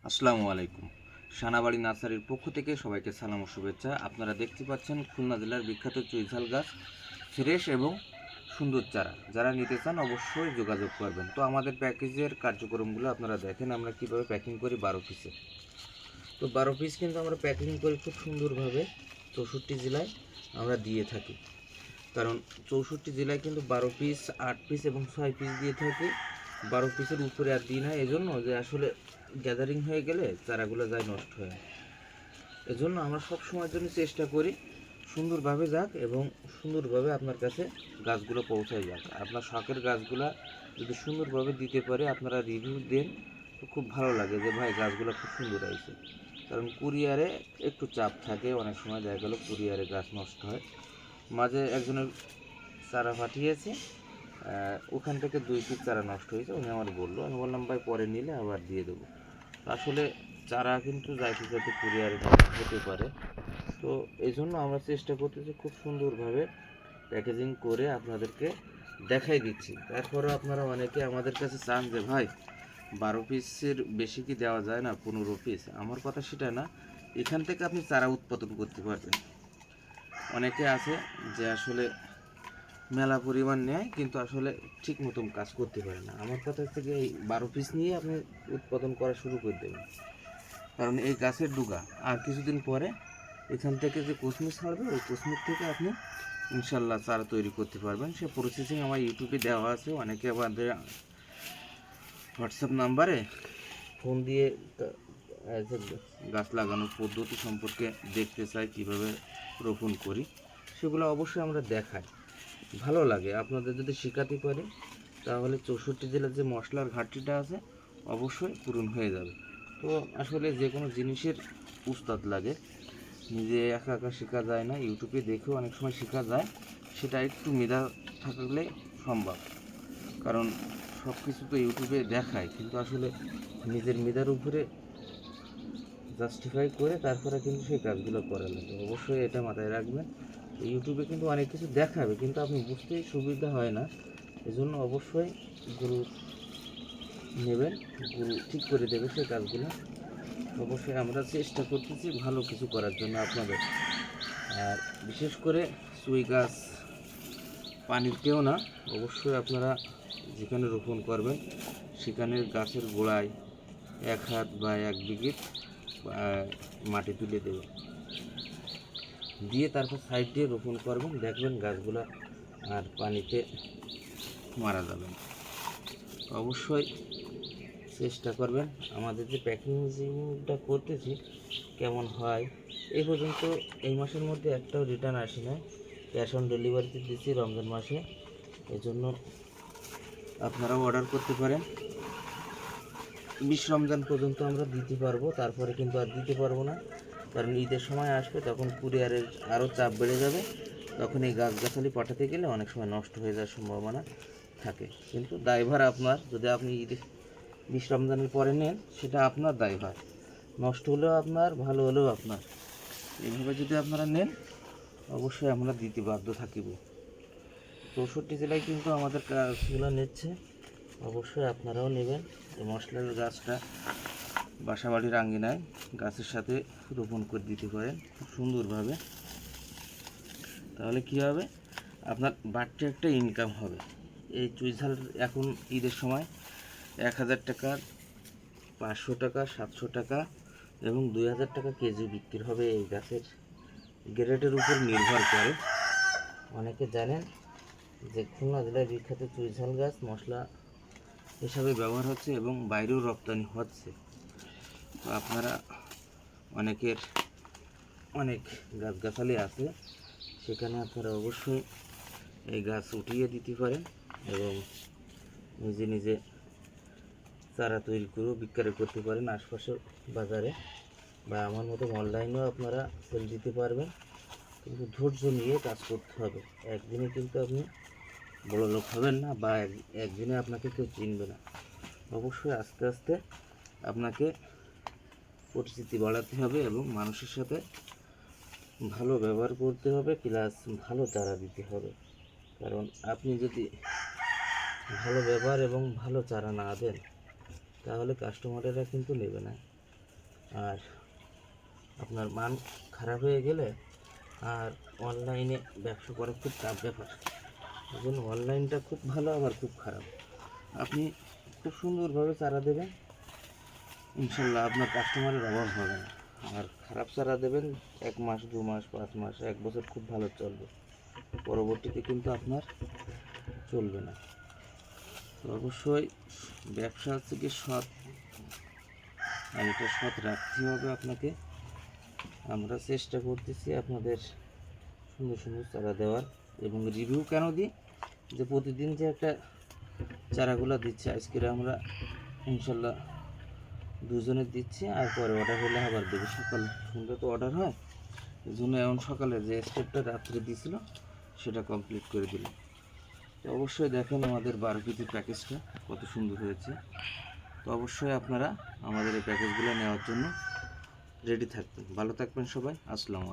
আসসালামু আলাইকুম। সানাবাড়ি নার্সারির পক্ষ থেকে সবাইকে সালাম ও শুভেচ্ছা। আপনারা দেখতে পাচ্ছেন খুলনা জেলার বিখ্যাত চুইঝাল গাছ, ফ্রেশ এবং সুন্দর চারা। যারা নিতে চান অবশ্যই যোগাযোগ করবেন। তো আমাদের প্যাকেজের কার্যক্রমগুলো আপনারা দেখেন আমরা কীভাবে প্যাকিং করি 12 পিসে। তো 12 পিস কিন্তু আমরা প্যাকিং করি খুব সুন্দরভাবে 64 জেলায় আমরা দিয়ে থাকি। কারণ 64 জেলায় কিন্তু 12 পিস, 8 পিস এবং 6 পিস দিয়ে থাকি। 12 পিসের উপরে আর দিই না, এজন্য যে আসলে গ্যাদারিং হয়ে গেলে চারাগুলো যায় নষ্ট হয়ে। এজন্য আমরা সব সময়ের জন্য চেষ্টা করি সুন্দরভাবে যাক এবং সুন্দরভাবে আপনার কাছে গাছগুলো পৌঁছায় যাক। আপনার শখের গাছগুলো যদি সুন্দরভাবে দিতে পারে, আপনারা রিভিউ দেন, তো খুব ভালো লাগে যে ভাই গাছগুলো খুব সুন্দর হয়েছে। কারণ কুরিয়ারে একটু চাপ থাকে, অনেক সময় দেখা গেল কুরিয়ারে গাছ নষ্ট হয়। মাঝে একজনের চারা পাঠিয়েছে, ওখান থেকে 2 পিস চারা নষ্ট হয়েছে। উনি আমার বললো, আমি বললাম ভাই পরে নিলে আবার দিয়ে দেবো। আসলে চারা কিন্তু যাইতে যাতে কুরিয়ারে নষ্ট হতে পারে। তো এই জন্য আমরা চেষ্টা করতেছি খুব সুন্দরভাবে প্যাকেজিং করে আপনাদেরকে দেখাই দিচ্ছি। তারপরে আপনারা অনেকে আমাদের কাছে চান যে ভাই 12 পিসের বেশি কি দেওয়া যায় না, 15 পিস। আমার কথা সেটা না, এখান থেকে আপনি চারা উৎপাদন করতে পারবেন। অনেকে আছে যে আসলে মেলা পরিমাণ নেয় কিন্তু আসলে ঠিক মতন কাজ করতে পারে না। আমার কথা থেকে এই 12 পিস নিয়ে আপনি উৎপাদন করা শুরু করে দেবেন। কারণ এই গাছের ডুগা আর কিছুদিন পরে এখান থেকে যে কুসমিস ছাড়বে, ওই কুসমিস থেকে আপনি ইনশাল্লাহ চারা তৈরি করতে পারবেন। সে প্রসেসিং আমার ইউটিউবে দেওয়া আছে। অনেকে আমাদের হোয়াটসঅ্যাপ নাম্বারে ফোন দিয়ে গাছ লাগানোর পদ্ধতি সম্পর্কে দেখতে চাই, কীভাবে রোপণ করি, সেগুলো অবশ্যই আমরা দেখাই। ভালো লাগে আপনাদের যদি শেখাতে পারি, তাহলে 64 জেলার যে মশলার ঘাটতিটা আছে অবশ্যই পূরণ হয়ে যাবে। তো আসলে যে কোনো জিনিসের উস্তাদ লাগে, নিজে একা একা শেখা যায় না, ইউটিউবে দেখেও অনেক সময় শেখা যায়। সেটা একটু মেধা থাকলে সম্ভব। কারণ সব কিছু তো ইউটিউবে দেখায়, কিন্তু আসলে নিজের মেধার উপরে জাস্টিফাই করে তারপরে কিন্তু সেই কাজগুলো করা লাগে। অবশ্যই এটা মাথায় রাখবেন। ইউটিউবে কিন্তু অনেক কিছু দেখাবে, কিন্তু আপনি বুঝতেই সুবিধা হয় না। এজন্য অবশ্যই গুরু নেবেন, গুরু ঠিক করে দেবে সেই কাজগুলো। অবশ্যই আমরা চেষ্টা করতেছি ভালো কিছু করার জন্য আপনাদের। আর বিশেষ করে সুই গাছ পানিতেও না, অবশ্যই আপনারা যেখানে রোপণ করবেন সেখানে গাছের গোড়ায় 1 হাত বা 1 বিঘিত মাটি তুলে দেবেন, দিয়ে তারপর সাইড দিয়ে রোপণ করবেন। দেখবেন গাছগুলো আর পানিতে মারা যাবে না। অবশ্যই চেষ্টা করবেন। আমাদের যে প্যাকেজিংটা করতেছি কেমন হয়, এই পর্যন্ত এই মাসের মধ্যে একটাও রিটার্ন আসে না। ক্যাশ অন ডেলিভারিতে দিচ্ছি রমজান মাসে, এজন্য আপনারাও অর্ডার করতে পারেন। 20 রমজান পর্যন্ত আমরা দিতে পারবো, তারপরে কিন্তু আর দিতে পারবো না। কারণ ঈদের সময় আসবে, তখন কুরিয়ারের আরও চাপ বেড়ে যাবে। তখন এই গাছগাছালি পাঠাতে গেলে অনেক সময় নষ্ট হয়ে যাওয়ার সম্ভাবনা থাকে। কিন্তু দায়ভার আপনার, যদি আপনি ঈদে 20 রমজানের পরে নেন সেটা আপনার দায়ভার। নষ্ট হলেও আপনার, ভালো হলেও আপনার। এইভাবে যদি আপনারা নেন অবশ্যই আমরা দিতে বাধ্য থাকিব। 64 জেলায় কিন্তু আমাদের গাছগুলো নিচ্ছে, অবশ্যই আপনারাও নেবেন। এই মশলার গাছটা বাসাবাড়ির আঙ্গিনায় গাছের সাথে রোপণ করে দিতে পারেন খুব সুন্দরভাবে। তাহলে কী হবে, আপনার বাড়তি একটা ইনকাম হবে। এই চুইঝাল এখন ঈদের সময় 1000 টাকা, 500 টাকা, 700 টাকা এবং 2000 টাকা কেজি বিক্রি হবে। এই গাছের গ্রেডের উপর নির্ভর করে। অনেকে জানেন যে খুলনা জেলায় বিখ্যাত চুইঝাল গাছ মশলা হিসাবে ব্যবহার হচ্ছে এবং বাইরেও রপ্তানি হচ্ছে। তো আপনারা অনেকের অনেক গাছগাছালি আছে, সেখানে আপনারা অবশ্যই এই গাছ উঠিয়ে দিতে পারেন এবং নিজে নিজে চারা তৈরি করেও বিক্রয় করতে পারেন আশপাশের বাজারে, বা আমার মতো অনলাইনেও আপনারা সেল দিতে পারবেন। কিন্তু ধৈর্য নিয়ে কাজ করতে হবে। একদিনে কিন্তু আপনি বড় লোক হবেন না, বা একদিনে আপনাকে কেউ চিনবে না। অবশ্যই আস্তে আস্তে আপনাকে পরিচিতি বাড়াতে হবে এবং মানুষের সাথে ভালো ব্যবহার করতে হবে, প্লাস ভালো চারা দিতে হবে। কারণ আপনি যদি ভালো ব্যবহার এবং ভালো চারা না দেন, তাহলে কাস্টমারেরা কিন্তু নেবে না। আর আপনার মান খারাপ হয়ে গেলে আর অনলাইনে ব্যবসা করা খুব টাফ ব্যাপার। এই জন্য অনলাইনটা খুব ভালো আবার খুব খারাপ। আপনি খুব সুন্দরভাবে চারা দেবেন, ইনশাল্লাহ আপনার কাস্টমারের অভাব হবে না। আর খারাপ চারা দেবেন 1 মাস 2 মাস 5 মাস 1 বছর খুব ভালো চলবে, পরবর্তীতে কিন্তু আপনার চলবে না। তো অবশ্যই ব্যবসা হচ্ছে কি সৎ, আর এটা সৎ রাখতে হবে আপনাকে। আমরা চেষ্টা করতেছি আপনাদের সুন্দর সুন্দর চারা দেওয়ার। এবং রিভিউ কেন দিই, যে প্রতিদিন যে একটা চারাগুলো দিচ্ছে, আজকে আমরা ইনশাল্লাহ 2 জনের দিচ্ছি, আর পরে অর্ডার হলে আবার দেবে। সকাল সন্ধ্যা তো অর্ডার হয়, এই জন্য এমন সকালে যে স্টেপটা রাত্রে দিয়েছিল সেটা কমপ্লিট করে দিলাম। তো অবশ্যই দেখেন আমাদের 12 পিসের প্যাকেজটা কত সুন্দর হয়েছে। তো অবশ্যই আপনারা আমাদের এই প্যাকেজগুলো নেওয়ার জন্য রেডি থাকবেন। ভালো থাকবেন সবাই, আসসালামু আলাইকুম।